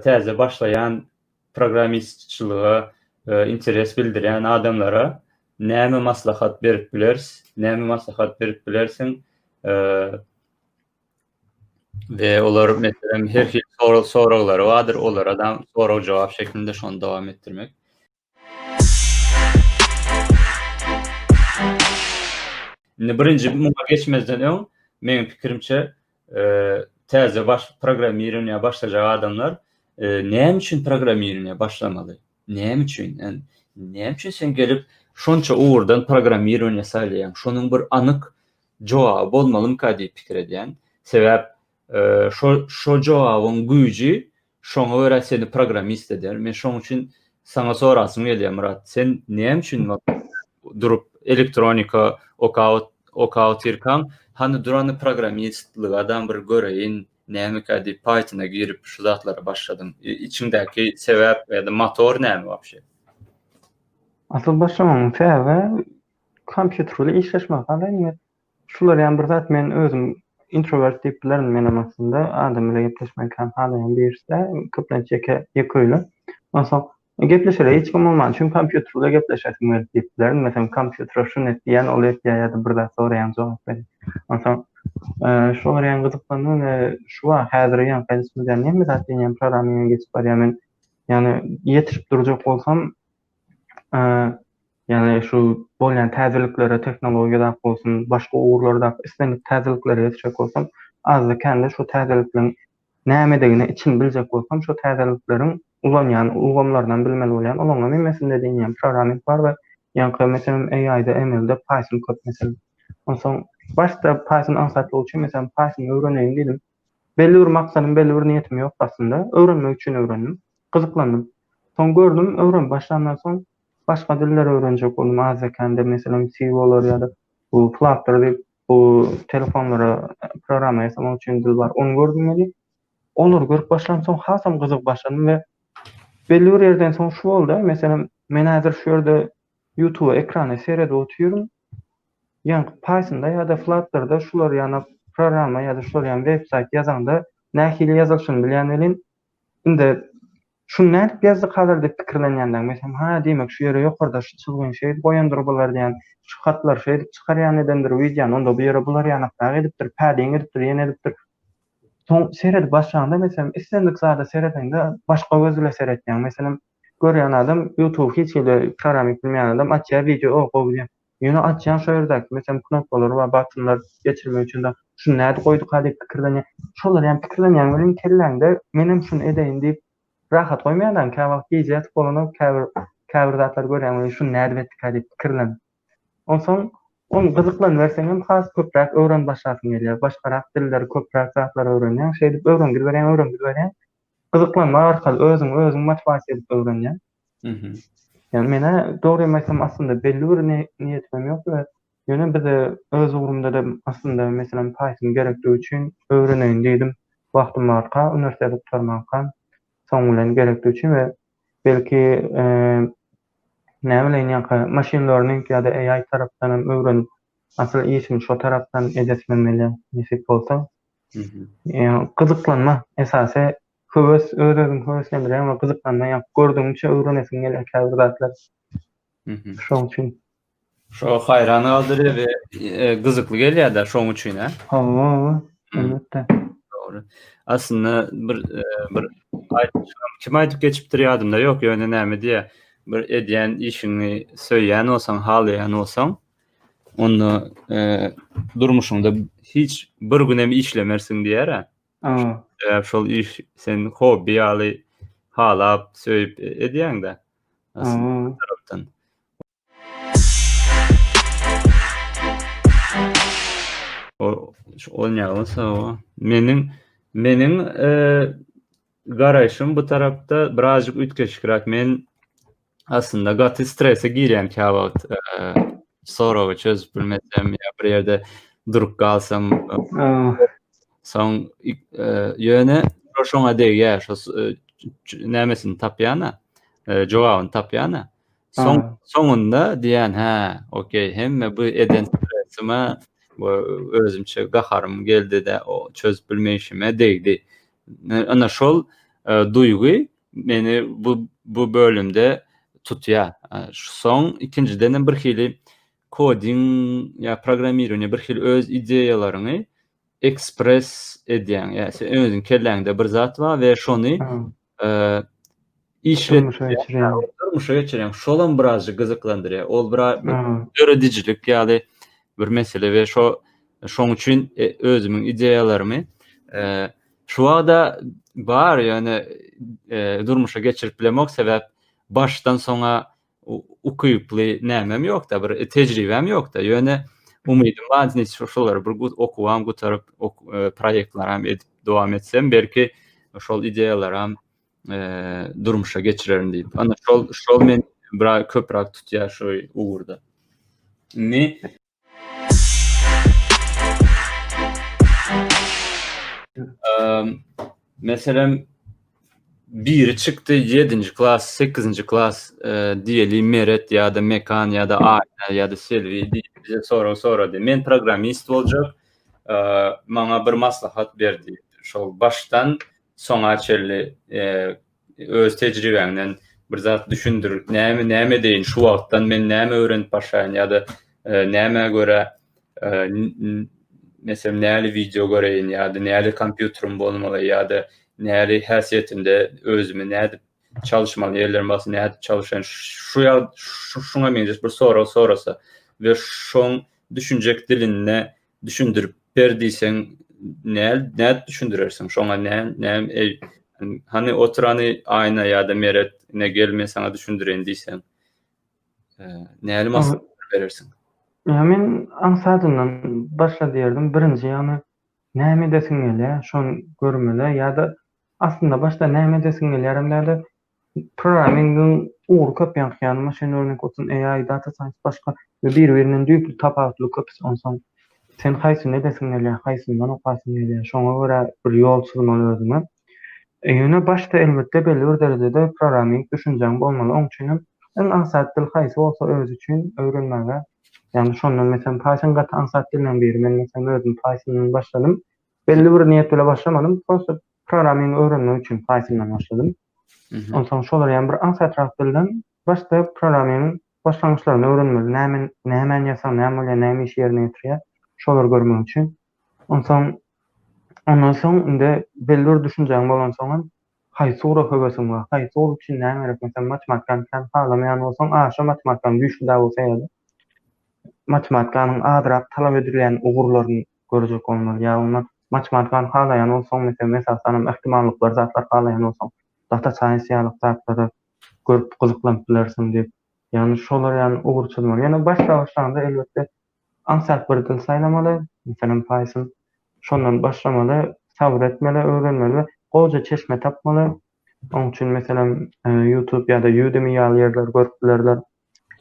täze başlayan programistçılığa interes bildiren adamlara näme maslahat berip bilersiň? Ve olar mesela her hil soraglary vardır, olara soraw jogap şeklinde şonu dowam etdirmek. Birinji muňa geçmezden öň meniň pikirimçe täze programmирование başlajak adamlar näme üçin programmирование başlamaly? Näme üçin? Näme üçin sen gelip şonça uğurdan programmирование saýlaýan? Şonuň bir anyk jogaby bolmaly ka diýip pikir edýän. Sebäp şo jogabyň güýji şoňa görä seni programmist eder. Men şoň üçin sana sorasym gelýär Murat. Sen näme üçin durup elektronika okaw tirkan hani duranı programmistlik adam bir göreyin näme ka diýip Python'a girip şu zatlara başladym. İçiňdäki sebäp ýa-da motor näme wapşe? Asıl başlamamın sebebi kompüterle işleşmek. Alayım şular yani bir zat men özüm introvert diýip bilerim menem aslında adam bilen gepleşmek hem halayan birse köplençe ýeköýle. Ondan gepleşere hiç kim bolmady. Çünkü kompüterle gepleşäsiň diýip bilerim. Mesela kompüter şunu etdiýän ol etdiýär ýa-da bir zat soraýan jogap berer. Ondan şolar ýa-ni gyzyklanýan şu häzir ýa-ni kysmydan näme zat diýen programmaňa geçip barýan. Yani yetişip durjak bolsam yani şu bolýan täzeliklere, teknologiýada bolsun, başga uğurlarda istenip täzeliklere ýetişek bolsam, azda kendi şu täzeliklerin nämedigini için biljek bolsam, şu täzelikleriň ugamlardan bilmeli bolýan. Olaňa men meselede diýen programming bar we ýa-ni mesela AI'da, ML'de Python kod mesela. Ondan başda Python ansatly üçin mesela Python öwreneýin diýdim. Belli bir maksadym, belli bir niýetim ýok aslında. Öwrenmek üçin öwrendim. Gyzyklandym. Soň gördüm, öwren başlandan soň başga diller öwrenjek boldum. Azakanda mesela C bolar ýa-da bu Flutter diýip bu telefonlara program ýasamak üçin dil bar. Onu gördüm eli. Onları görüp başlandan soň hasam gyzyk başladym we belli bir ýerden soň şu boldy. Mesela men häzir şu ýerde YouTube ekrana seredip oturýarum. Yani Python'da ýa-da Flutter'da şular ýa-ni programa ýa-da şular ýa-ni website ýazanda nähili ýazylşyny bilýän elin. Indi şu nädip ýazdy kadar diýip pikirlenýändiň. Mesela diýmek şu ýere ýokarda şu çylgyn şey goýandyryp bolar diýen, şu hatlar şey çykarýan edendir wideoň, onda bu ýere bular ýanakda edipdir, padding edipdir, ýene edipdir. Soň seredip başlaganda mesela istendik zada seredende başga gözle seretýän. Mesela görýän adam YouTube hiç ýerde programming bilmeýän adam açýar video okup bilýär. Ýöne açýan şu ýerdäki mesela knopkalar we buttonlar geçirmek üçin de şu näde goýdyk diýip pikirlenýär. Şolar ýa-ni pikirlenýän welin kelläňde menem şunu edeýin diýip rahat koymayan käwagt diýjek bolany käbir zatlar görýän şu näde betdik diýip pikirlen. Onsoň onu gyzyklan berseň hem has köpräk öwren başlasyň gelýär. Başgarak dilleri köpräk zatlar öwrenýän, şey diýip öwrenýän. Gyzyklanma arkaly özüň motivasiýa edip öwrenýän. Yani mene dogry emesem aslında belli bir niýetim ýok we ýöne bize öz ugrumda da aslında mesela Python gerekli üçin öwreneýin diýdim. Wagtym barka üniversitede tutarmakka soň bilen gerekli üçin we belki näme bilen ýa-ni machine learning ýa-da AI tarapdan öwrenip asl işimi şu tarapdan edesmeli nisip bolsa. Gyzyklanma esasy höwes özüň höweslendirýän we gyzyklanma ýa gördüňçe öwrenesiň gelýär käbir zatlar. Şoň üçin. Şo haýran aldyr we gyzykly gelýär-de şoň üçin ha. Elbetde. Doğru. Aslında bir kim aýdyp geçipdir ýadymda ýok ýöne näme diýe bir edýän işini söýýän bolsaň, halaýan bolsaň, onu durmuşunda hiç bir günem işlemersiň diýär. Şol iş sen hobi ýaly halap söýüp edýäň-de. Aslında tarapdan. Olňagysa meniň garaýşym bu tarapda birazjyk ütkeşikrak. Men aslında gaty strese girýän käwagt sorawy çözüp bilmesem ýa bir ýerde durup galsam soň ýöne şoňa degýär şo nämesini tapýana, jogabyny tapýana. Soňunda diýen okey, hemme bu eden stresime özümçe gaharym geldi de o çözüp bilmeýişime degdi. Ana şol duygu meni bu bölümde tutýar. Soň ikinciden bir hili coding ya programmirowne bir hili öz ideýalaryny express edýän, ýa-ni özüň kelläňde bir zat bar we şonu Durmuşa geçirýän. durmuşa geçirýän. Şolam birazjyk gyzyklandyrýar. Ol bir öğredijilik ýa-ni bir mesele we şoň üçin özümiň ideýalarymy şu wagda bar ýani durmuşa geçirip bilemok sebäp başdan soňa ukyply nämem ýok-da, bir tejribem ýok-da. Ýöne umydym bazny şolar bir okuwam, gutaryp proýektlaram edip dowam etsem belki şol ideýalaram durmuşa geçirerim diýip. Ana şol men bir köprak tutýar şu uğurda. Ne? Mesela biri çıktı 7. klas, 8. klas diýeli Meret ya da Mekan ya da Ayna ya da Selvi bize sonra de men programist boljak, maňa bir maslahat berdi. Şol baştan soňa çelli öz tejribemden bir zat düşündürüp näme deýin şu wagtdan men näme öwrenip başlaýan ýa-da näme göre mesela näli video göreýin ýa-da näli kompýuterim bolmaly ýa-da näli häsiýetimde özümi näde çalışmaly ýerlerim bolsa näde çalışan şuňa men bir sorasa we şoň düşünjek diline düşündürüp berdiýsen näde düşündürersiň şoňa näme hani oturany Ayna ýa-da Meret ne gelme saňa düşündiren diýsen näli maslahat berersiň? Men ansatyndan başla diýerdim. Birinji ýany näme desiň gelýär, şonu görmeli ýa-da aslında başta näme desiň gelýär, programmingin uğur köp ýankyany maşin örnek olsun, AI, data science başga bir-biriniň düýpli tapawutly köp onsoň sen haýsy desiň gelýär, haýsyndan okasyň gelýär, şoňa görä bir ýol çyzmaly özüňe. Ýöne başta elbetde belli bir derejede programming düşünjäň bolmaly. Oň üçin en ansat dil haýsy bolsa öz üçin öwrenmäge. Yani şondan mesela Python gat ansat dilen biri men mesela özüm Python'dan başladym. Belli bir niýet bilen başlamadym. Prosta programming öwrenmek üçin Python'dan başladym. Ondan şolar ýa-ni bir ansat dilden başda programming başlangyçlaryny öwrenmeli. Näme ýasaň, näme iş ýerine ýetirýär. Şolar görmek üçin. Ondan soň inde belli bir düşünjäň bolan soň haýsy ura höwesiň bar, haýsy ol üçin näme gerek? Mesela matematikany halamaýan bolsaň, şo matematikany güýçli de bolsa ýa-da matematikanyň adrak talap edilen ugurlaryny görjek bolmaly. Ýa-ni matematikany halaýan bolsaň, mesela sanam ihtimallyklar zatlar halaýan bolsaň, data science ýalyk zatlary görüp gyzyklanyp bilersiň diýip. Ýani şolar ýani ugur çyzmaly. Ýani başlanganda elbetde ansat bir dil saýlamaly, mesela Python. Şondan başlamaly, sabr etmeli, öwrenmeli, goýja çeşme tapmaly. Oň üçin mesela YouTube ýa-da Udemy ýaly ýerler görüp bilerler.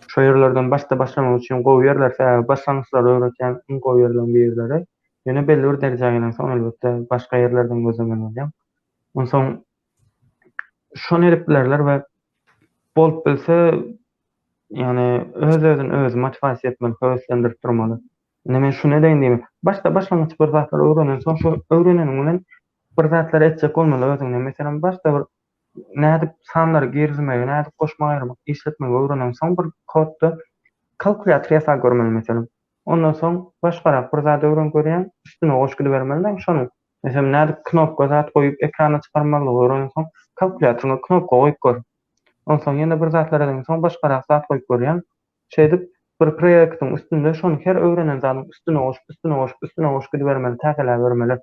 Şo ýerlerden başlamak üçin gowy ýerler, başlangyçlar öwretýän gowy ýerlerden birleri. Ýöne belli bir derejäge gelen soň elbetde başga ýerlerden gözlemlenýär. Onsoň şonu edip bilerler we bolup bilse ýani öz motivasiýa etmeli, höweslendirip durmaly. Men şunu deýin diýim. Başlangyç bir zatlar öwrenen soň şu öwreneniň bilen bir zatlar etjek bolmaly özüňe. Mesela başda bir nädip sanlary girizmek, nädip goşmak aýrmak, işletmek öwrenen soň bir kodda kalkulator ýasap görmeli mesela. Ondan soň başgarak bir zat öwrenip görýän, üstüne goşguly bermeli. Şonu mesela nädip knopka zat goýup ekrana çykarmaly öwrenen soň kalkulatoruna knopka goýup gör. Ondan soň ýene bir zatlar eden soň başgarak zat goýup görýän, şeýdip bir proýektiň üstünde şonu her öwrenen zatyň üstüne goşguly bermeli, täzeler bermeli.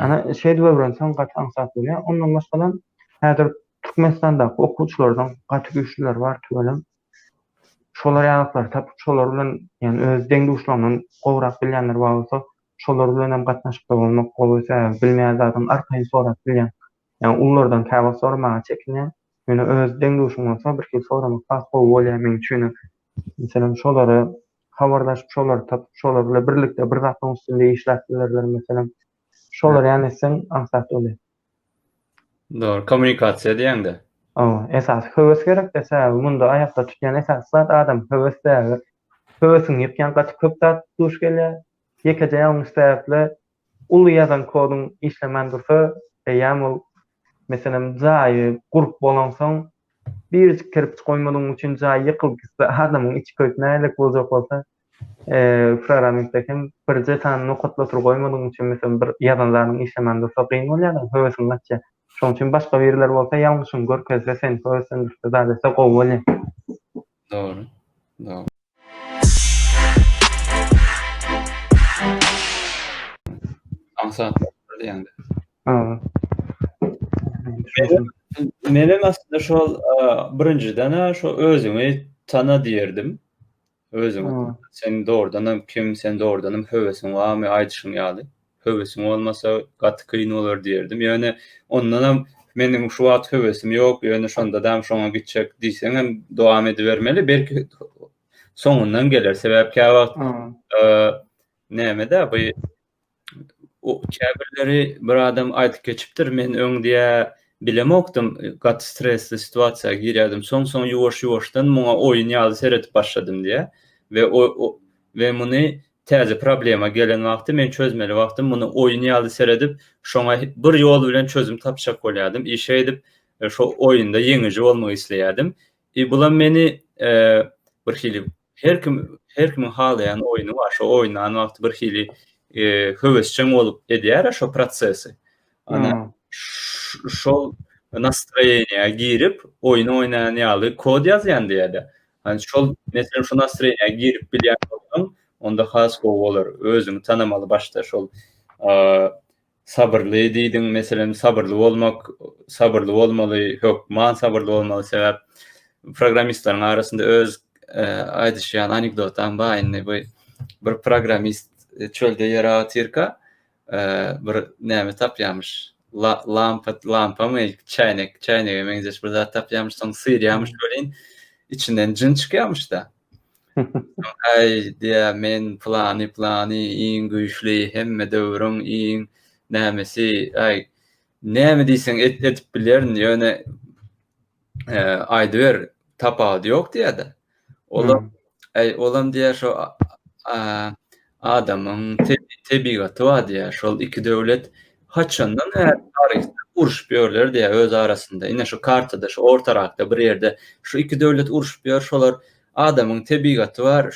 Ana şeýdi öwrensen gaç ansat bolýar. Ondan başgadan häzir Türkmenistanda okuwçylardan gaç güýçliler bar tügelem. Şolar ýanyklar tap, şolar bilen ýani öz deňduşlarynyň gowrak bilýänler bar bolsa, şolar bilen hem gatnaşyp bolmak bolsa, bilmeýän zatyň arkaýy sorat bilýän. Ýani ulardan täze sormaga çekinýän. Meni öz deňduşum bolsa bir kez soramak pas bolýar men üçin. Mesela şolary habarlaşyp şolary tap, şolar bilen birlikde bir zatyň üstünde işläpdirler mesela. Şolar ýani sen ansat bolýar. Doğru, kommunikasiýa diýende. Esas höwes gerek dese, munda aýakda tutýan esas zat adam höwesde. Höwesiň ýetýän gaty köp zat duş gelýär. Ýekeje ýalňyş täpli uly ýazan kodyň işlemen dursa, ýa-ni Meselem jaýy gurup bolansoň bir kirpç goýmadyň üçin jaý ýykylgysa adamyň içi köýp nälik boljak bolsa programmingdeki bir jetany nokatlatyr goýmadyň üçin meselem bir ýazanlaryň işlemende sokyn bolýar, höwesini gatja. Şoň üçin başga biriler bolsa ýalňyşyň görkezse sen höwesindirse zada gowy bolýar. Doğru. Doğru. Ansa diýende. Ha. Menem aslında şol birinciden şo özüňi tana diýerdim. Özüňi sen doğrudanam kim, sen doğrudanam höwesin wamy aýdyşyň ýaly. Höwesin olmasa gaty kyn bolar diýerdim. Ýöne ondanam menim şu wagt höwesim ýok, ýöne şonda da şoňa gitjek diýseň hem dowam edibermeli. Belki soňundan geler. Sebäpki wagt näme-de bu o käbirleri bir adam aýdyp geçipdir. Men öňdä bilemokdum, gaty stresli situasiýaga girýärdim. Soň ýuwaş-ýuwaşdan muňa oýun ýaly seretip başladym diýe we muny täze problema gelen wagty men çözmeli wagtym muny oýun ýaly seredip şoňa bir ýol bilen çözüm tapjak bolýardym. Işe edip şo oýunda ýeňiji bolmagy isleýärdim. Bular meni bir hili her kim halayan oýuny var. Şo oýundan wagty bir hili höwesçiň bolup edýär şo prosesi. Ana şol nastroyeniýa girip oýun oýnaýan ýaly kod ýazýan diýerde. Hani şol meselem şu nastroyeniýa girip bilýän bolsaň, onda has gowy bolar. Özüňi tanamaly başda şol sabırly diýdiň, meselem sabırly bolmaly, hok, man sabırly bolmaly sebäp programmistleriň arasynda öz aýdyşýan anekdotam bar. Bir programmist çölde ýaratyrka bir näme tapýarmyş. Lampa mı? Çaynek emeğinizde bir zat tapyamış, sonra sıyıryamış böyleyin. İçinden cin çıkıyormuş da. Ay diye men plani, in güçlü, hemme dövrün, in nämesi, ay näme diýsen etip bilerin, ýöne aýdy ber, tapady ýok diýdi. Olam diýär şo adamyň tebigaty var diýär, şol iki döwlet haçandan tarihte uruş biyorlar diye öz arasında. Yine şu kartada, şu ortarakta bir yerde şu iki devlet uruş biyor. Şolar adamın tebigatı var.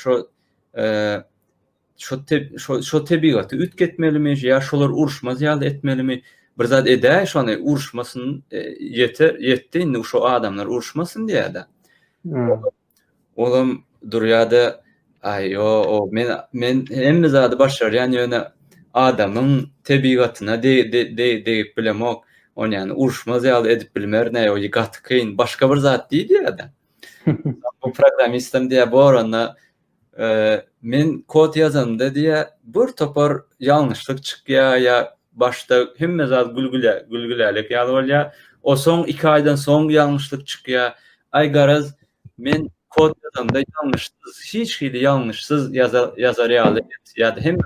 Şu tebigatı ütketmeli mi? Ya şolar uruşmaz ya da etmeli mi? Bir zat ede şonu uruşmasın yetti. Indi şu adamlar uruşmasın diye de. Oğlum duryada men hem zat başlar yani yöne adamın tebigatına deyip bilemok, on yani uruşmaz ýaly edip bilmer, näme o gaty kyn, başga bir zat diýdi ýa-da. Bu programmistim diýe borana men kod ýazanda diýe bir topar ýalňyşlyk çykýar ýa başda hemme zat gülgülälik ýaly bolýar. O soň 2 aýdan soň ýalňyşlyk çykýar. Ay garaz men kod ýazanda ýalňyşsız, hiç hili ýalňyşsız ýazar ýaly ýa-da hemme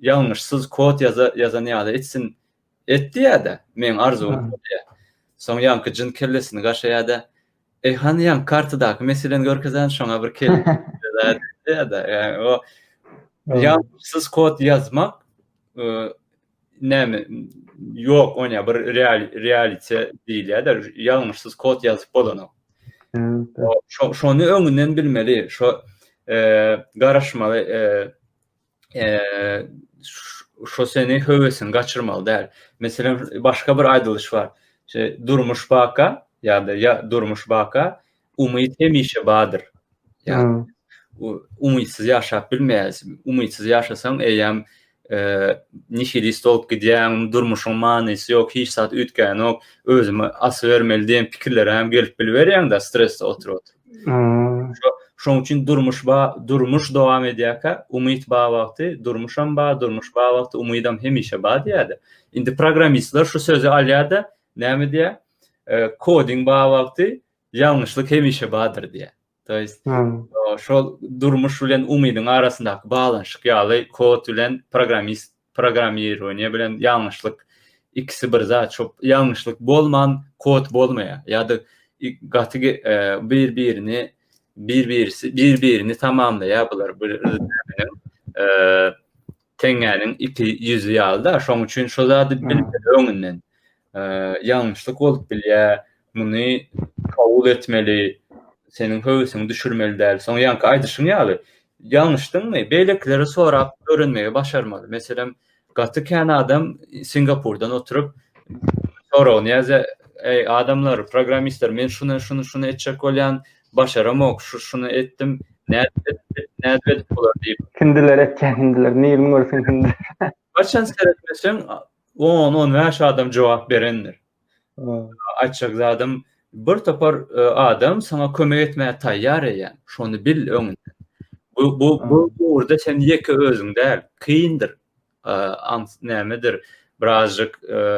ýalňyşsız kod ýazan ýaly etdi ýa-da men arzum diýe. Soň ýanky jin kellesini gaşaýa-da hani ýan kartydaky meseleni görkezän şoňa bir kelle ýa-da ýani o ýalňyşsız kod ýazmak näme ýok, oňa bir realite diýil ýa-da ýalňyşsız kod ýazyp bolanok. Şonu öňünden bilmeli, şo garaşmaly şo seni höwesin gaçyrmaly däl. Meselem başga bir aýdylyş bar. Durmuş baka ýa-da durmuş baka umyt hemişe badyr. Ýa umytsyz ýaşap bilmeýäs. Umytsyz ýaşasaň eýem nihilist olup gidýän, durmuşyň manysy ýok, hiç zat ütkän ýok, özüme asy bermeli diýen pikirler hem gelip bilberýän da stresde oturup. Şoň üçin durmuş dowam edýärkä, umyt ba wagty, durmuşam ba wagty, umydam hemişe ba diýär. Indi programmistler şu sözi alýar-da, näme diýär? Coding ba wagty, ýalňyşlyk hemişe badyr diýär. Toýst, şol durmuş bilen umydyň arasyndaky balanşyk ýaly kod bilen programmирование bilen ýalňyşlyk ikisi bir zat, şo ýalňyşlyk bolman kod bolmaýar. Ýa-da gaty birbirini tamamlaýar bular teňäniň iki ýüzi ýaly da, şoň üçin şo zady bilmeli öňünden. Ýalňyşlyk bolup bilýär, muny kabul etmeli, senin höwesini düşürmeli däl. Soň ýanky aýdyşyň ýaly. Ýalňyşdyňmy? Beýlekleri sorap öğrenmege başarmaly. Meselem, gaty kän adam Singapurdan oturup sorany ýaza, ey adamlar, programmistler, men şunu etjek bolýan, başaramok, şunu etdim, näde edip bolar diýip. Kindiler etken hindiler, neylim görsen hindiler. Başan seretmesem 10-15 adam jogap berendir. Açık zadım bir topar adam sana kömek etmeye tayyar eýän. Şonu bil öňünde. Bu urda sen ýeke özüň däl, kyndyr. Nämedir? Birazjyk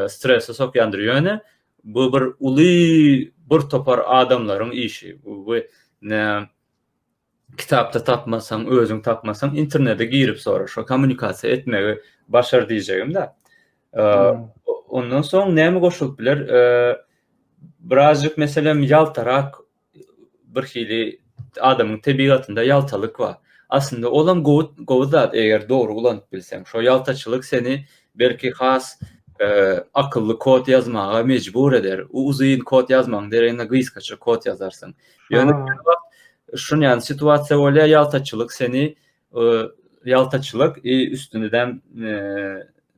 stresse sokýandyr ýöne. Bu bir uly bir topar adamlaryň işi. Bu kitapda tapmasaň, özüň tapmasaň internete girip sonra şo kommunikasiýa etmegi başar diýjegim da. Ondan soň näme goşulyp biler? Birazjyk meselem ýaltarak bir hili adamyň tebigatynda ýaltalyk bar. Aslında olan gowzat eger dogry ulanyp bilseň, şo ýaltaçylyk seni belki has akıllı kod yazmaga mecbur eder. Uzyn kod yazmaň derine gysgaça kod yazarsyň. Ýöne şunu ýani situasiýa bolýar, ýaltaçylyk seni ýaltaçylyk üstünden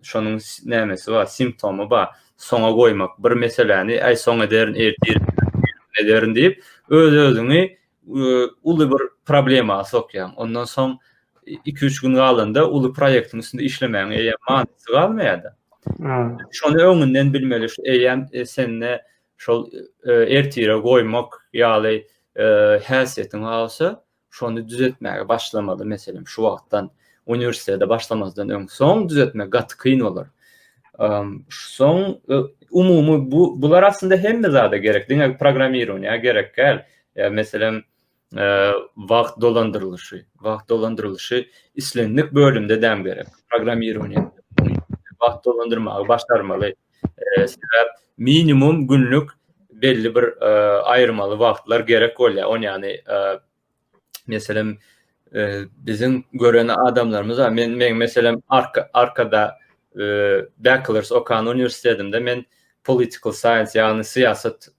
şonun nämesi bar, simptomy bar. Soňa goýmak, bir meseleni aý soňa derin ederin diýip özüňi uly bir problema sokýan. Ondan soň 2-3 gün galanda uly proýektiň üstünde işlemäň eýer manysy galmaýar. Şonu öňünden bilmeli, eýer senne şol ertire goýmak ýaly häsiýetiň bolsa, şonu düzeltmäge başlamaly. Meselem şu wagtdan uniwersitede başlamazdan öň soň düzeltmek gaty kyn bolar. Soň umumy bular aslında hemme zada gerek. Diňe programmирование gerek gel. Meselem wagt dolandyrylýy islenlik bölümde däm gerek. Programmирование wagt dolandyrmagy başlarmaly. Sebäp minimum günlük belli bir aýyrmaly wagtlar gerek bolýar. On ýani meselem bizim gören adamlarımız var. Men meselem arkada Bachelor's okan üniversitedinde men political science ýani siyasat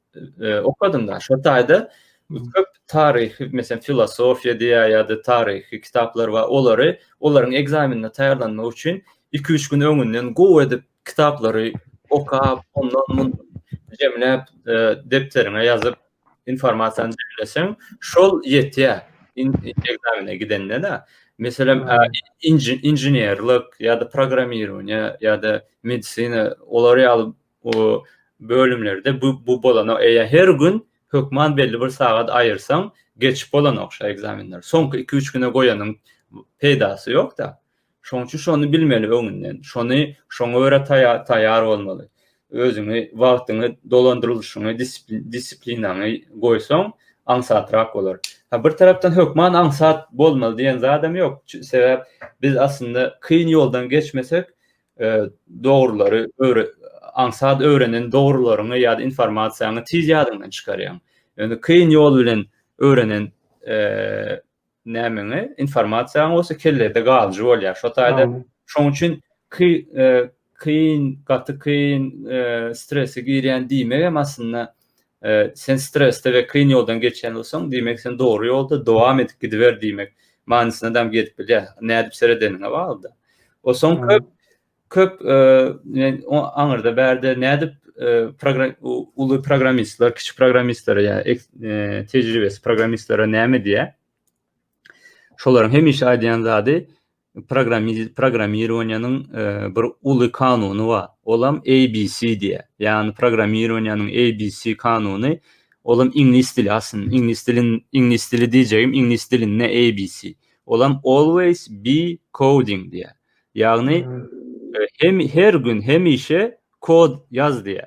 okudum da. Şo taýda köp tarih, meselem filosofiya diýär ýa-da tarih kitaplar var. Olaryň egzaminine taýýarlanmak üçin 2-3 gün öňünden gowy edip kitaplary okap, ondan jemläp depterine ýazyp informasiýany jemleseň, şol ýetýär egzamine gidende de. Meselem inženýerlik ýa-da programmирование ýa-da medisina olary alyp o bölümlerde bu bolan eýer her gün hökman belli bir sagat aýyrsaň geçip bolan okşa egzaminler. Soňky 2-3 güne goýanyň peýdasy ýok da. Şoň üçin şonu bilmeli öňünden. Şoňa görä taýýar bolmaly. Özüňi, wagtyňy dolandyrylýşyny, disiplinany goýsaň aňsatrak bolar. Bir tarapdan hökman aňsat bolmaly diýen zadam ýok. Sebäp biz aslında kyn ýoldan geçmesek dogruları aňsat öwrenen dogrularyny ýa-da informasiýany tiz ýadyndan çykarýan. Ýöne kyn ýol bilen öwrenen nämeňi informasiýany olsa kellerde galyjy bolýar. Şo taýda şoň üçin gaty kyn stresi girýän diýmek aslında sen stresde ve kyn ýoldan geçen bolsaň, diýmek sen dogry ýolda dowam edip gidiver diýmek. Manysyna adam gedip bilýär, nädip seredeniňe bagly. O soň köp aňyrda bärde nädip uly programmistler, kiçik programmistler ýa tejribesi programmistlere näme diýär? Şolaryň hemişe aýdýan zady programmирование-nyň bir uly kanuny bar. Olam ABC diýär. Ýani programmирование-nyň ABC kanuny olam ingliz dili aslında. İngliz dili diýjegim, ingliz dilinde ABC. Olam always be coding diýär. Ýagny her gün hemişe kod yaz diýär.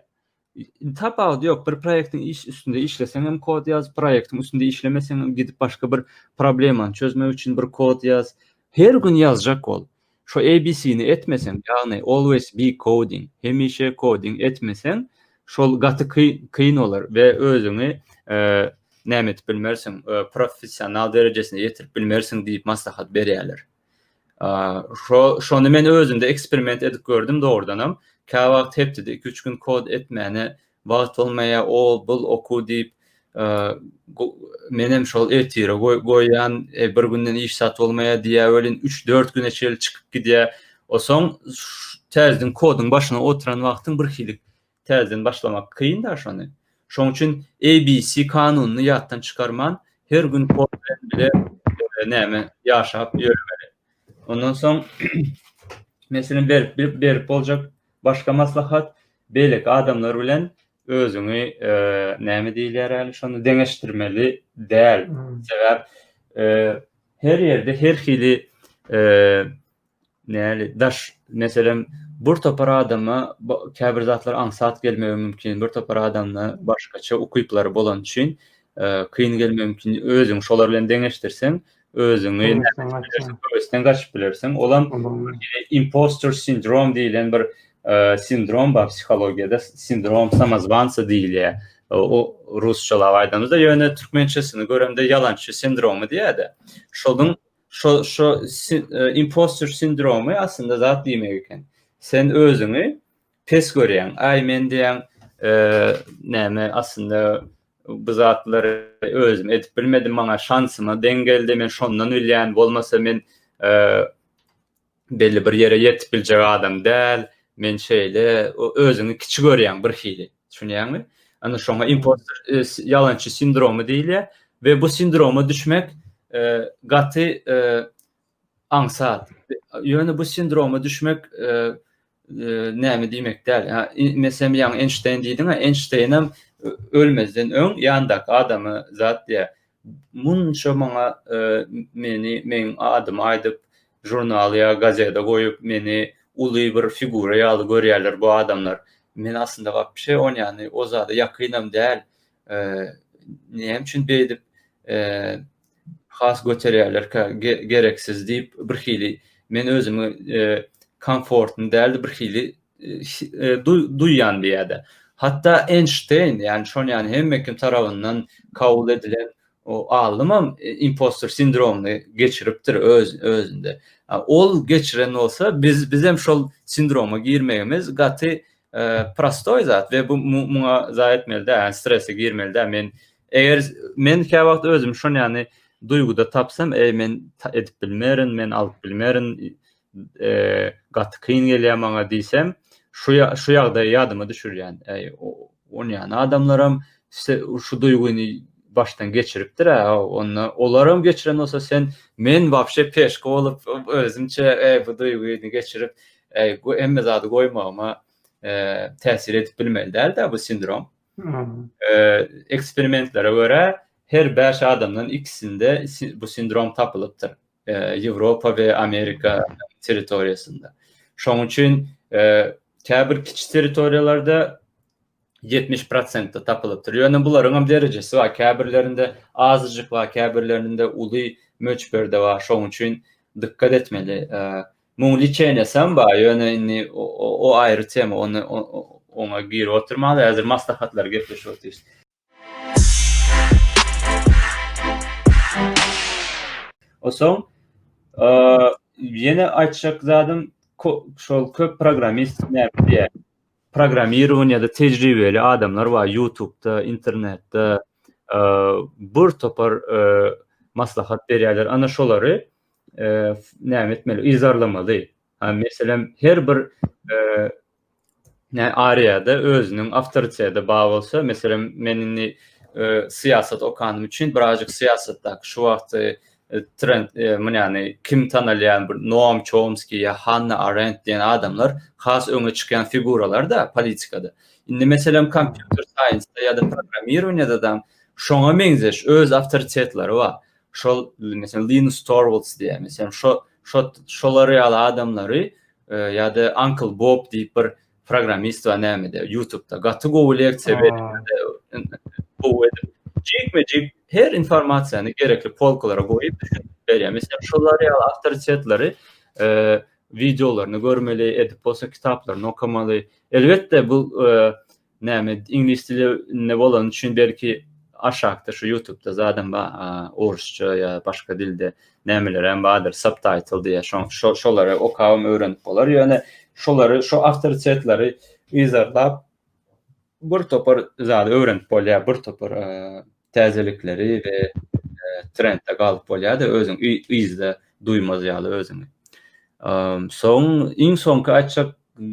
Tapawut ýok, bir proýektiň üstünde işleseň hem kod yaz, proýektiň üstünde işlemeseň hem gidip başga bir problemany çözmek üçin bir kod yaz. Her gün yazacak ol. Şu ABC'ni etmesen, yani always be coding, hemişe coding etmesen, şol gaty kyn olar ve özüňi näme etip bilmersiň, professional derejesine ýetirip bilmersiň diýip maslahat berýärler. Şonu men özümde eksperiment edip gördüm doğrudanam. Kawagt hepdi de 2-3 gün kod etmene wagt olmaya o bul oku diýip menem şol etire goýan bir günden iş sat olmaya diýe ölün 3-4 güne çel çykyp gidýär. O soň täzeden kodun başyna oturan wagtyň bir hilik täzeden başlamak kıyın da şonu. Şoň üçin ABC kanunyny ýatdan çykarman her gün kod bile näme ýaşap ýörmeli. Ondan soň meselem berip boljak başga maslahat belek adamlar bilen özüňi näme diýilýär häli şonu deňeşdirmeli däl. Sebäp her ýerde her hili näli daş meselem bir topar adama käbir zatlar aňsat gelmegi mümkin. Bir topar adamla başgaça ukyplary bolan üçin kıyın gelmegi mümkin. Özüň şolar bilen deňeşdirsen özüňi östen gaçyp bilersiň. Olam imposter syndrom diýilen bir sindrom bar psihologiýada. Sindrom samozvanca diýilýär. O rusça lawaýdamyzda ýöne türkmençesini göremde yalançy sindromu diýär. Şoň şu imposter sindromu aslında zat diýmek eken. Sen özüňi pes görýän, ay men diýen näme aslında bu zatlary özüm edip bilmedim, maňa şansyma deňgeldi, men şondan bilýän, bolmasa men belli bir ýere ýetip biljek adam däl, men şeýle özüňi kiçi görýän bir hili. Düşünýärmi? Ana şoňa imposter yalançy sindromu diýilýär we bu sindroma düşmek gaty aňsat. Ýöne bu sindroma düşmek näme diýmek däl. Meselem ýa Einstein diýdiň, Einstein'am ölmezden öň ýandak adamy zat diýär. Munça maňa men adymy aýdyp jurnalya, gazeta goýup meni uly bir figura ýaly görýärler bu adamlar. Men aslında bak bir şey on yani o zada yakynam däl. Näme üçin beýdip has göterýärler gereksiz diýip bir hili men özümi komfortny däl bir hili duýan diýär. Hatta Einstein yani şon yani hemmekim tarabyndan kabul edilen o alymam imposter sindromunu geçiripdir özünde. Ol geçiren olsa biz hem şol sindroma girmegimiz gaty prostoy zat we bu muňa zaýetmeli de, strese girmeli de. Men käwagt özüm şon yani duyguda tapsam, men edip bilmerin, men alyp bilmerin, gaty kyn gelýär maňa diýsem, şu ýagda ýadyma düşürýän. On yani adamlaram şu duyguny baştan geçiripdir. Olaram geçiren olsa sen men wapşe peşke olup özümçe bu duyguny geçirip emme zady goýmagama täsir edip bilmeli däl bu sindrom. Eksperimentlere göre her 5 adamdan ikisinde bu sindrom tapylypdyr. Ýewropa we Amerika territoriýasynda. Şoň üçin käbir kiçik territoriýalarda 70% tapylypdyr. Ýöne bularyň derejesi var. Käbirlerinde azjyk var, käbirlerinde uly möçberde var. Şoň üçin dikkat etmeli. Muňly çenesem bar, ýöne o aýry tema, ona gir oturmaly. Häzir maslahatlar gepleşip otyrýar. O soň ýene aýtjak zadym şol köp programist näme programirowaniýada tejribeli adamlar var YouTube'da, internetde bir topar maslahat berýärler. Ana şolary näme etmeli, izarlamaly. Meselem her bir areada özüniň awtoritetiне baý bolsa, meselem meni siýasat okanym üçin birazjyk siýasatda şu wagty trend yani kim tanalyan Noam Chomsky ya Hannah Arendt diyen adamlar has öňe çykan figuralar da politikada. Indi meselem computer science'da ya da programirowaniýada da şoňa meňzeş öz awtoritetlary bar. Şol meselem Linus Torvalds diýär. Meselem şolary ýaly adamlary ya da Uncle Bob diýip bir programist we näme YouTube'da gaty gowy leksiýa berýär. Jekmejek her informasiýany gerekli polkalara goýup berýär. Meselem şolary ýaly awtoritetlary videolaryny görmeli, edip bolsa kitaplaryny okamaly. Elbetde bu näme ingilis diline bolan üçin belki aşakda şu YouTube'da zaten orusça ya başka dilde nämeler hem bardyr subtitle diye şolary okawam öğrenip bolar. Ýöne şolary, şo awtoritetleri izarlap bir topar zady öwrenip bolýar, bir topar täzelikleri we trendde galyp bolýar-da özüň izde duýmaz ýaly özüňi. Soň iň soňky açyk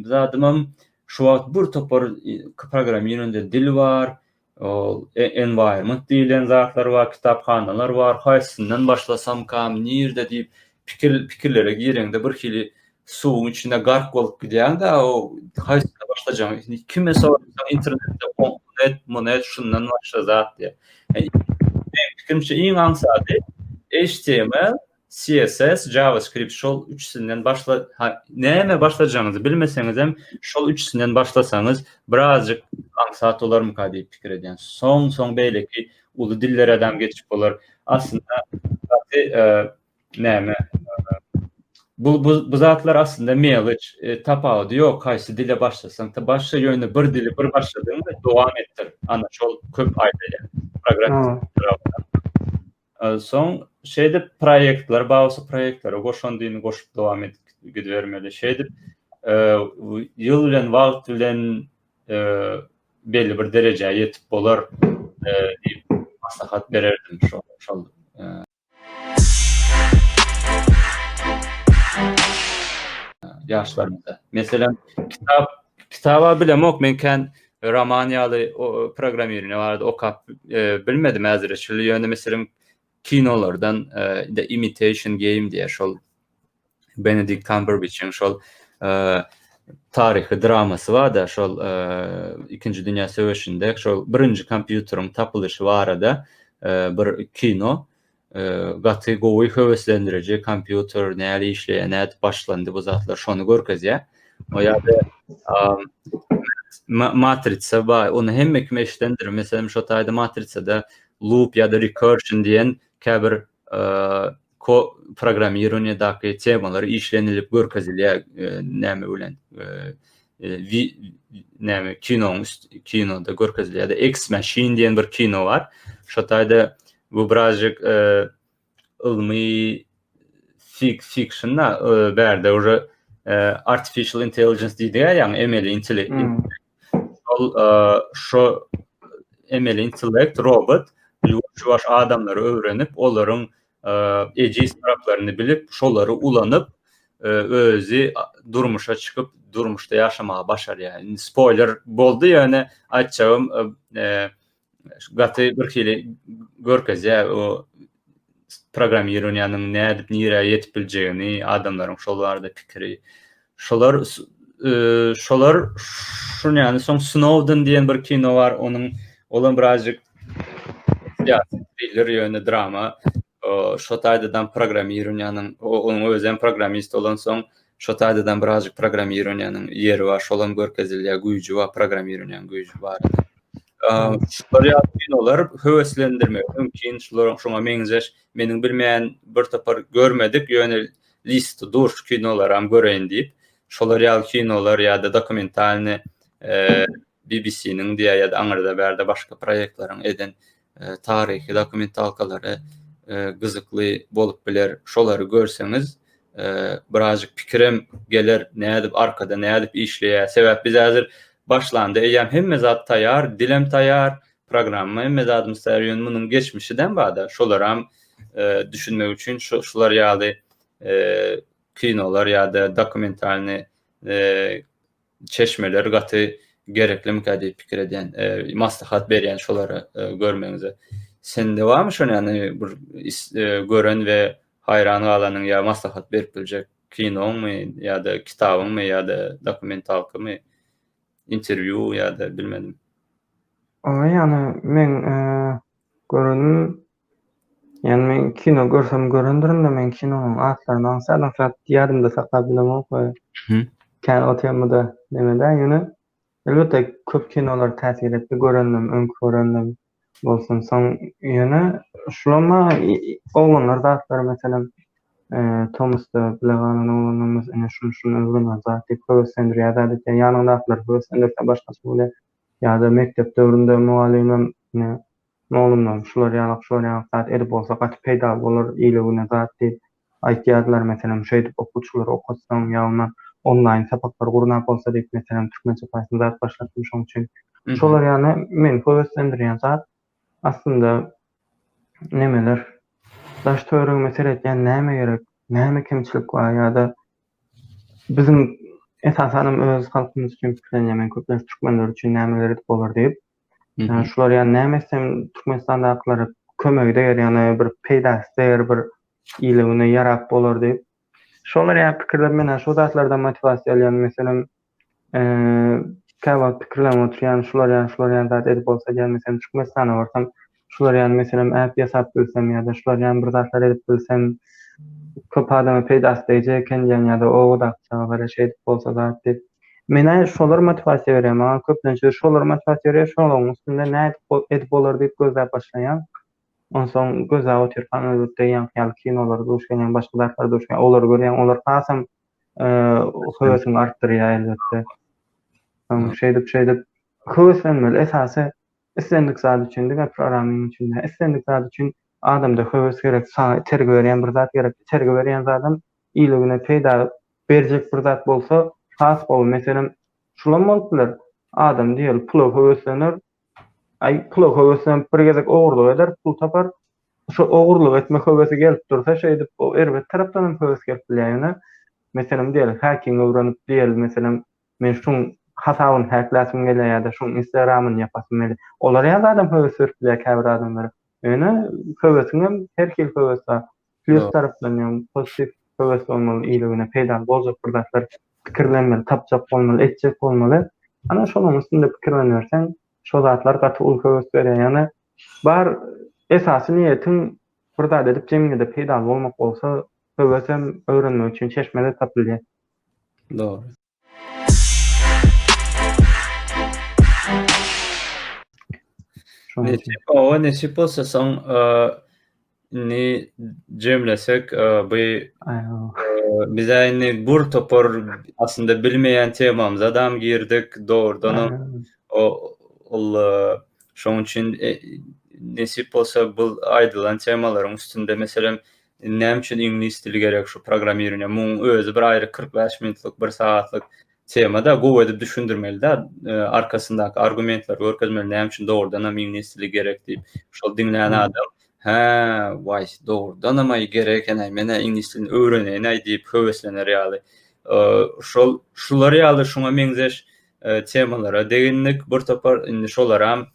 zadymam şu wagt bir topar program ýönünde dil bar, environment diýilen zatlar bar, kitapxanalar bar, haýsyndan başlasam kam, nirde diýip pikirlere gireňde bir hili suwun içinde gark bolup gidýär-de, o haýsyndan başlajam, kime sorarsam internetde monet şundan başlazat diýär. Fikrimçe iň aňsady HTML, CSS, JavaScript şol üçsinden näme başlajagyňyzy bilmeseňiz hem şol üçsinden başlasaňyz birazjyk aňsat bolarmy ka diýip pikir edýän. Soň beýleki uly diller adam geçip bolar. Aslında näme bu zatlar aslında meýalyç tapawdy ýok, kaýsy dile başlasaň ta başga ýöne bir dili bir başladyňda dowam etdir. Ana şol köp aýdylýar. Program. Soň şeýde proýektler, bazı proýektler goşandygyny goşup dowam edip gidivermeli. Şeýde ýyl bilen wagt bilen belli bir derejeye ýetip bolar diýip maslahat bererdim şol. Ýaşlarymyzda. Meselem kitaba bilemok men roman ýaly o programmerine bardy okap bilmedim häzir. Şol ýöne meselem kinolardan The Imitation Game diye şol Benedict Cumberbatch'in şol tarihi dramasy var da şol Ikinji Dünya Söwüşinde şol birinji kompýuteryň tapylyşy barada bir kino gaty gowy höweslendiriji kompýuter näle işleýär, näde başlandy bu zatlar şonu görkezýär. O ýa-da Matrixa bar, onu hemme kime işlendirir. Meselem şo taýda Matrixada loop ýa-da recursion diýen käbir programmирование temalar işlenilip görkezilýär näme bilen näme kinoda görkezilýär. Ex Machine diýen bir kino bar. Şo taýda bu birazjyk ilmi fictionda berde uje artificial intelligence diýdiler, ýani emeli intellekt. Şo emeli intellekt robot ýuwaş adamlary öwrenip olaryň eji istiraplarını bilip şolary ulanyp özü durmuşa çıkıp durmuşda ýaşamagy başarýar. Yani spoiler boldy ýöne aýtjagym gaty bir hili görkezýär o programmирование-nyň nädip nire ýetip biljegini, adamlaryň şollarda pikiri. Şolar şunu ýani soň Snowden diýen bir kino bar, olan birazjyk thriller ýöne drama. Şo taýdadan programmирование-nyň onuň özem programmist bolan soň şo taýdadan birazjyk programmирование-nyň ýeri bar, şolam görkezilýär, güýji bar, programmирование-nyň güýji bar. Şolary ýa-da höweslendirmek mümkin. Şoňa meňze meniň bilmeýän bir tapar görmedik ýöne list dur kinolar am göreýin diýip şolary ýa-da kinolar ýa-da dokumentalny BBC-niň diýe ýa-da aňyrda berde başga proýektlaryň eden tarihi dokumentalkalary gyzykly bolup biler. Şolary görseňiz birazjyk pikirim geler, nädip arkada nädip işleýär. Sebäp biz häzir başlandy. Eýem hemme zat taýar, dilem taýar, programma hemme zatymyz taýar. Ýöne munyň geçmişiden bada şolaram düşünmek üçin şolar ýaly kinolar ýa-da dokumentalny çeşmeler gaty gerekli diýip pikir edýän, maslahat berýän şolary görmeňize. Sende barmy şo ýani bir gören we haýran galanyň ýa maslahat berip biljek kinoňmy ýa-da kitabyňmy ýa-da dokumentalkymy, interview ýa-da bilmedim. Ýani men görenim, ýani men kino görsem görendirim-de men kinonyň atlaryny aňsat ýadymda sakap bilemok. Kän otymda nemede ýöne elbetde köp kinolar täsir etdi, görendim, öňkü görendim bolsun. Soň ýöne şolama oglanlar zatlary meselem Thomas'da bileganyn oglanymyz ene şunu öwrenýär zat diýip höweslendirýär. Ýa-da ýanyňda atlar höweslendirse başgasy bole. Ýa-da mektep döwründe muallimem oglumdan şular ýa-da edip bolsa gaty peýda bolar, ýylegine zat diýip aýtýarlar meselem şeýdip okuwçylar okutsaň ýa-da online sapaklar gurnak bolsa diýip meselem türkmençe paýsyny zat başlatdym şoň üçin. Şolar ýani meni höweslendirýän zat aslında nemeler daş töwereg mesele etýän näme gerek, näme kemçilik bar ýa-da bizim esasanam öz halkymyz üçin pikirlenýän men köpler türkmenler üçin nämeler edip bolar diýip. Yani şular ýani näme etsem Türkmenistandakylary kömegi der ýani bir peýdasdyr, bir iligine yarap bolar diýip. Şolar ýa pikirler menen şu zatlardan motivasiýa alýan meselem käwagt pikirlem oturýan şular ýani zat edip bolsa gelmesem Türkmenistana barsam şular ýani meselem äp ýasap bilsem ýa-da şular ýani bir zatlar edip bilsem köp adama peýdasy diýje eken ýa-da o da bara şey edip bolsa zat diýip. Mene şolar motivasiýa berýär, maňa köplençe şolar motivasiýa berýär, şolaryň üstünde näme edip bolar diýip gözläp başlaýan. Onsoň gözä oturup analiz edýän ýa-da kinolar duşýan, başga zatlar duşýan, olary görýän, olar hasam höwesini artdyrýar elbetde. Şeýdip höweslenmeli esasy islendik zat üçin de programmyň içinde islendik zat üçin adamda höwes gerek, sana tergi berýän bir zat gerek, tergi berýän zatdan iligine peýda berjek bir zat bolsa has bol. Meselem şulam bolupdylar. Adam diýil pul höweslenir. Pul höweslenip bir gezek ogurlyk eder, pul tapar. Şu ogurlyk etme höwesi gelip dursa şeýdip o erbet tarapdan hem höwes gelip bilýär. Meselem diýil hacking öwrenip diýil meselem men şuň hasabyny hacklasym gelýär ýa-da şuň Instagramyny yapasym gelýär. Olar ýa adam höwes berip käbir adamlara. Öňe höwesiň her hil höwes bar. Plus tarapdan hem pozitif höwes bolmaly, iligine peýda boljak bir zatlar pikirlenmeli, tapjak bolmaly, etjek bolmaly. Ana şonuň üstünde pikirlenýärsen, şo zatlar gaty ul höwes berýär. Ýani bar esasy niýetiň bir zat edip jemgyýetde peýda bolmak bolsa, höwesem öwrenmek üçin çeşmede tapylýar. Doğru. Nesip olsa soň ni jemlesek biz aýny bur topor aslında bilmeýän temamyza adam girdik doğrudan şoň üçin nesip bolsa bu aýdylan temalaryň üstünde meselem näme üçin ingliz dili gerek şu programmirowne muň özü bir aýry 45 minutlyk, 1 saatlyk temada gowy edip düşündirmeli-de arkasyndaky argumentler görkezmeli näme üçin doğrudan hem ingliz dili gerek diýip şol dinleýän adam vay doğrudan ama gereken mene ingliz dilini öwreneýin diýip höweslener ýaly. Şular ýaly şoňa meňzeş temalara deginlik bir topar indi şolaram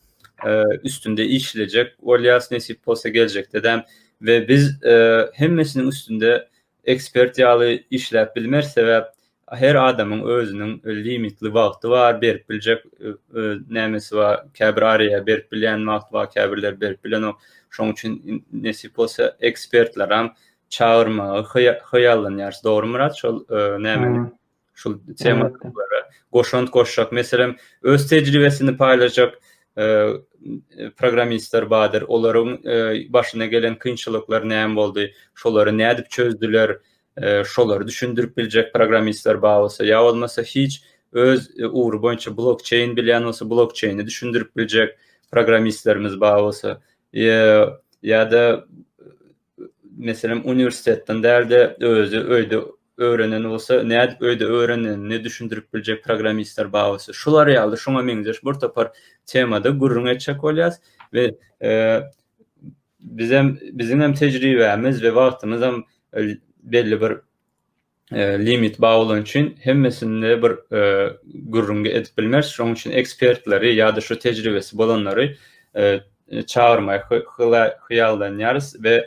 üstünde işlejek olyas nesip bolsa geljekde dem ve biz hemmesinin üstünde ekspert ýaly işläp bilmer sebäp her adamyň özüniň limitli wagty bar, berip biljek nämesi bar, käbir araya berip bilýän wagt bar, käbirler berip bilýän. Şoň üçin nesip bolsa ekspertler hem çağırmagy hyýallanýar. Dogry Murat? Şol näme? Şol temalara goşant goşjak. Meselem öz tejribesini paýlaşjak programmistler bardyr. Olaryň başyna gelen kynçylyklar näme boldy? Şolary nädip çözdüler? Şolary düşündirip biljek programmistler bar bolsa, ýa bolmasa hiç öz uğru boýunça blockchain bilýän bolsa, blockchaini düşündirip biljek programmistlerimiz bar bolsa, ýa-da meselem uniwersitetden dälde özü öýde öwrenen bolsa, nädip öýde öwrenenini düşündirip biljek programmistler bar bolsa, şular ýaly şoňa meňzeş bir topar temada gurrun etjek bolýas we bizim hem tejribemiz we wagtymyz hem belli bir limit bağlan için hemmesinde bir gurrunga edip bilmez. Şoň üçin ekspertleri ýa-da şu tejribesi bolanlary çağırmay hyýallanýarys we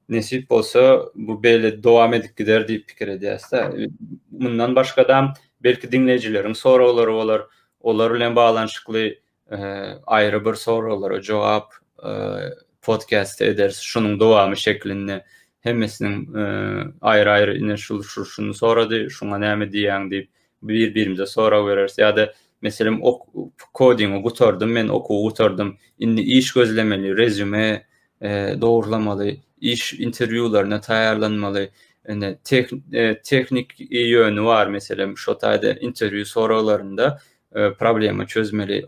nesip bolsa bu belli dowam edip gider diýip pikir edýäs. Bundan başga belki dinleýijileriň soraglary bolar. Olar bilen baglanyşykly aýry bir soraglary jogap podcast ederiz. Şunun dowamy şeklinde hemmesinin aýry-aýry ine şunu sorady, şuňa näme diýäň diýip bir-birimize sorak bereriz. Ýa-da meselem kodingi gutardym, men okuw gutardym. Indi iş gözlemeli, rezüme dogurlamaly, iş interwýularyna taýýarlanmaly. Ene teknik ýönü bar meselem şo taýda interwýu soralarynda problema çözmeli,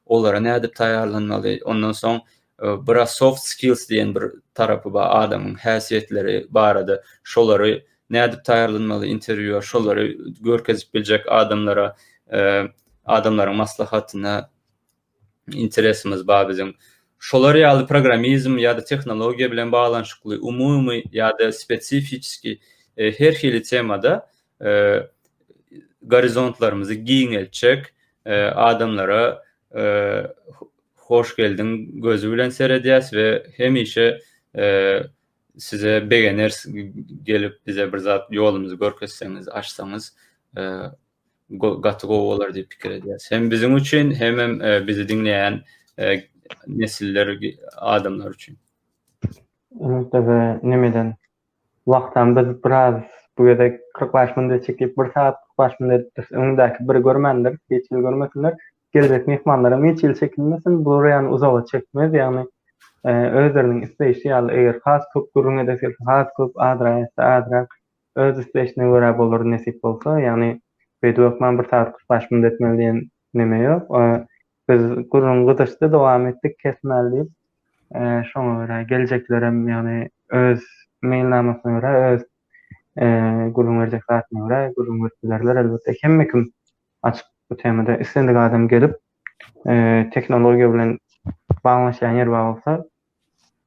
olara nädip taýýarlanmaly. Ondan soň biraz soft skills diýen bir tarapy bar, adamyň häsiýetleri barada şolary nädip taýarlanmaly interwýa, şolary görkezip biljek adamlara, adamlaryň maslahatyna interesimiz bar bizim. Şolary ýaly programizm ýa-da tehnologiýa bilen baglanyşykly umumy ýa-da spesifiski her hili temada gorizontlarymyzy giňelçek adamlara hoş geldin gözü bilen seredýäs we hemişe size begeners gelip bize bir zat ýolumuzy görkezseňiz, açsaňyz gatyga bolar diýip pikir edýäs. Hem bizim üçin hem bizi dinleýän nesiller, adamlar üçin. Tabii nemeden wagtam biz biraz bu ýerde 45 minut çekip 1 saat 45 minut öňündäki bir görmenler, hiç görmesinler. Gelecek mehmanlara hiç çekilmesin. Bu ýany uzak çekmez. Ýani özleriniň isleýişi ýaly eger has köp gurun edesek, has köp adras öz isleýişine görä bolar nesip bolsa, ýani bedokman 1 saat 45 minut etmeli diýen neme ýok. Biz gurun gydyşda dowam etdik, kesmeli. Şoňa görä geljeklerem ýani öz mailnamasyna görä, öz gurun berjek zatna görä, gurun berýärler elbetde hemme kim açyk bu temada istendik adam gelip teknologiýa bilen baglanyşan yer bolsa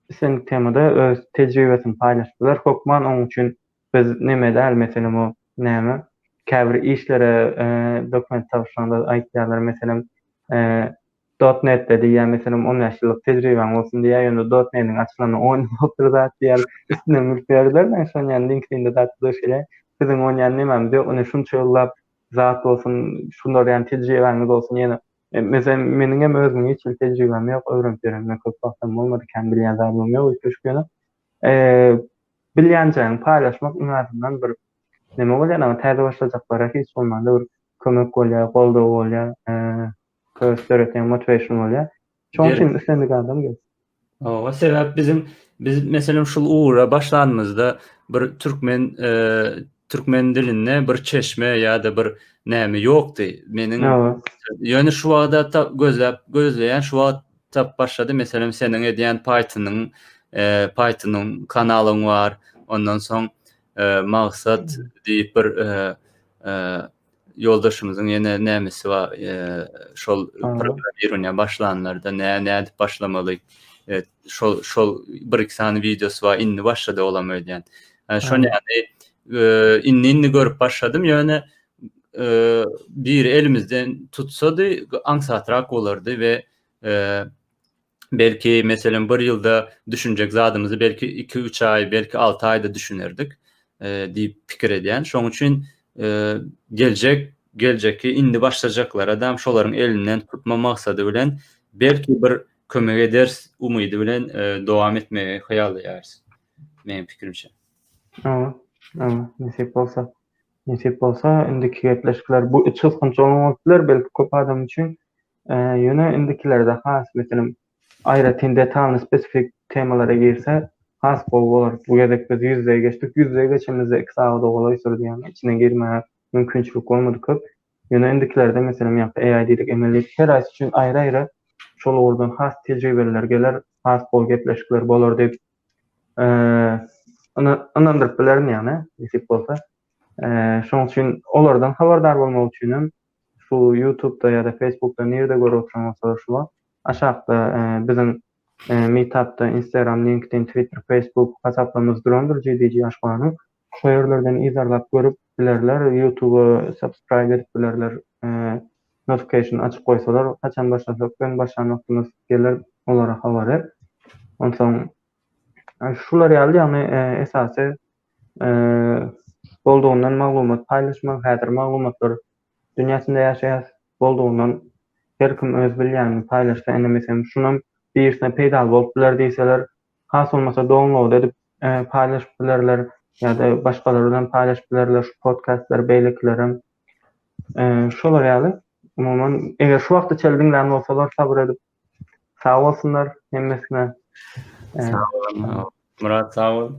istendik temada öz tejribesini paýlaşdylar. Hokman onuň üçin biz nemede meselem o näme käbir işlere dokument tapşyranda aýtýarlar meselem .NET'de diýär meselem 10 ýaşlyk tejribem bolsun diýär ýöne .NET'niň açylany 10 bolsa diýär üstüne mülkberler şoň LinkedIn'de datdyş ele bizim oňan nemem diýip onu şunça ýollap zat bolsun şunlar ýani tejribemiz bolsun ýene meselem meniň hem özüň hiç tejribem ýok öwrenip beremem köp wagtym bolmady hem bilýän zatlym ýok üçgene bilýänjäň paýlaşmak ünäzinden bir neme bolýar ama täze başlajaklara hiç bolmanda bir kömek bolýar, goldaw bolýar, gösterýän motivation bolýar. Şoň üçin istendik adam gel. O sebäp biz meselem şol uğra başlanmazda bir Türkmen diline bir çeşme ýa-da bir näme ýokdy. Meniň ýöne şu wagtda gözleýän şu wagt tap başlady. Meselem seniň edýän Pythonyň kanalyň bar. Ondan soň maksat diýip bir ýoldaşymyzyň ýene nämesi bar. Şol programmирование başlanlarda näde başlamaly. Şol bir-iki sany videosu bar. Inni başlady olam öýdän. Şoň ýani inni görüp başladym ýöne bir elimizden tutsady aňsatrak bolardy we belki meselem bir ýylda düşünjek zadymyzy belki 2-3 ay, belki 6 aýda düşünerdik diýip pikir edýän. Şoň üçin geljeki indi başlajaklar adam şolaryň elinden tutma maksady bilen belki bir kömek eder umydy bilen dowam etmege hyýal ýarsy. Meň pikirimçe. Nesip bolsa indiki gepleşikler bu üç hysgynçy bolmadylar belki köp adam üçin ýöne indikilerde has meselem aýra detalny spesifik temalara girse has bolar. Bu ýerde biz ýüzde geçdik. Ýüzde geçemizde 2 saat dogalaýsyr diýen içine girme mümkinçilik bolmady köp. Ýöne indikilerde meselem ýa-da AI diýdik emeli her aýsy üçin aýra-aýra şol ordan has tejribeler geler, has bol gepleşikler bolar diýip anandyryp bilerin ýani nesip bolsa. Şoň üçin olardan habardar bolmak üçin şu YouTube'da ýa-da Facebook'da nerede görüp otursaňyz şu aşağıda bizim Meetup'da Instagram, LinkedIn, Twitter, Facebook hasaplarymyz durandyr JDG aşgany. Şu ýerlerden izarlap görüp bilerler, YouTube'a subscribe edip bilerler, notification açyp goýsalar, haçan başlasak ben başlanmakymyz gelir, olara habar ber. Ondan şular ýaly ýani esasy bolduğundan maglumat paýlaşmak, häzir maglumatlar dünýäsinde ýaşaýas bolduğundan her kim öz bilýänini paýlaşsa, enemesem şunam birisine peýda bolup biler diýseler, has bolmasa download edip paýlaşyp bilerler ýa-da başgaları bilen paýlaşyp bilerler şu podcastlar beýlekilerim. Şolar ýaly umumyň eger şu wagtda çeldiňler bolsalar sabr edip sag bolsunlar hemmesine. Murat sağ ol.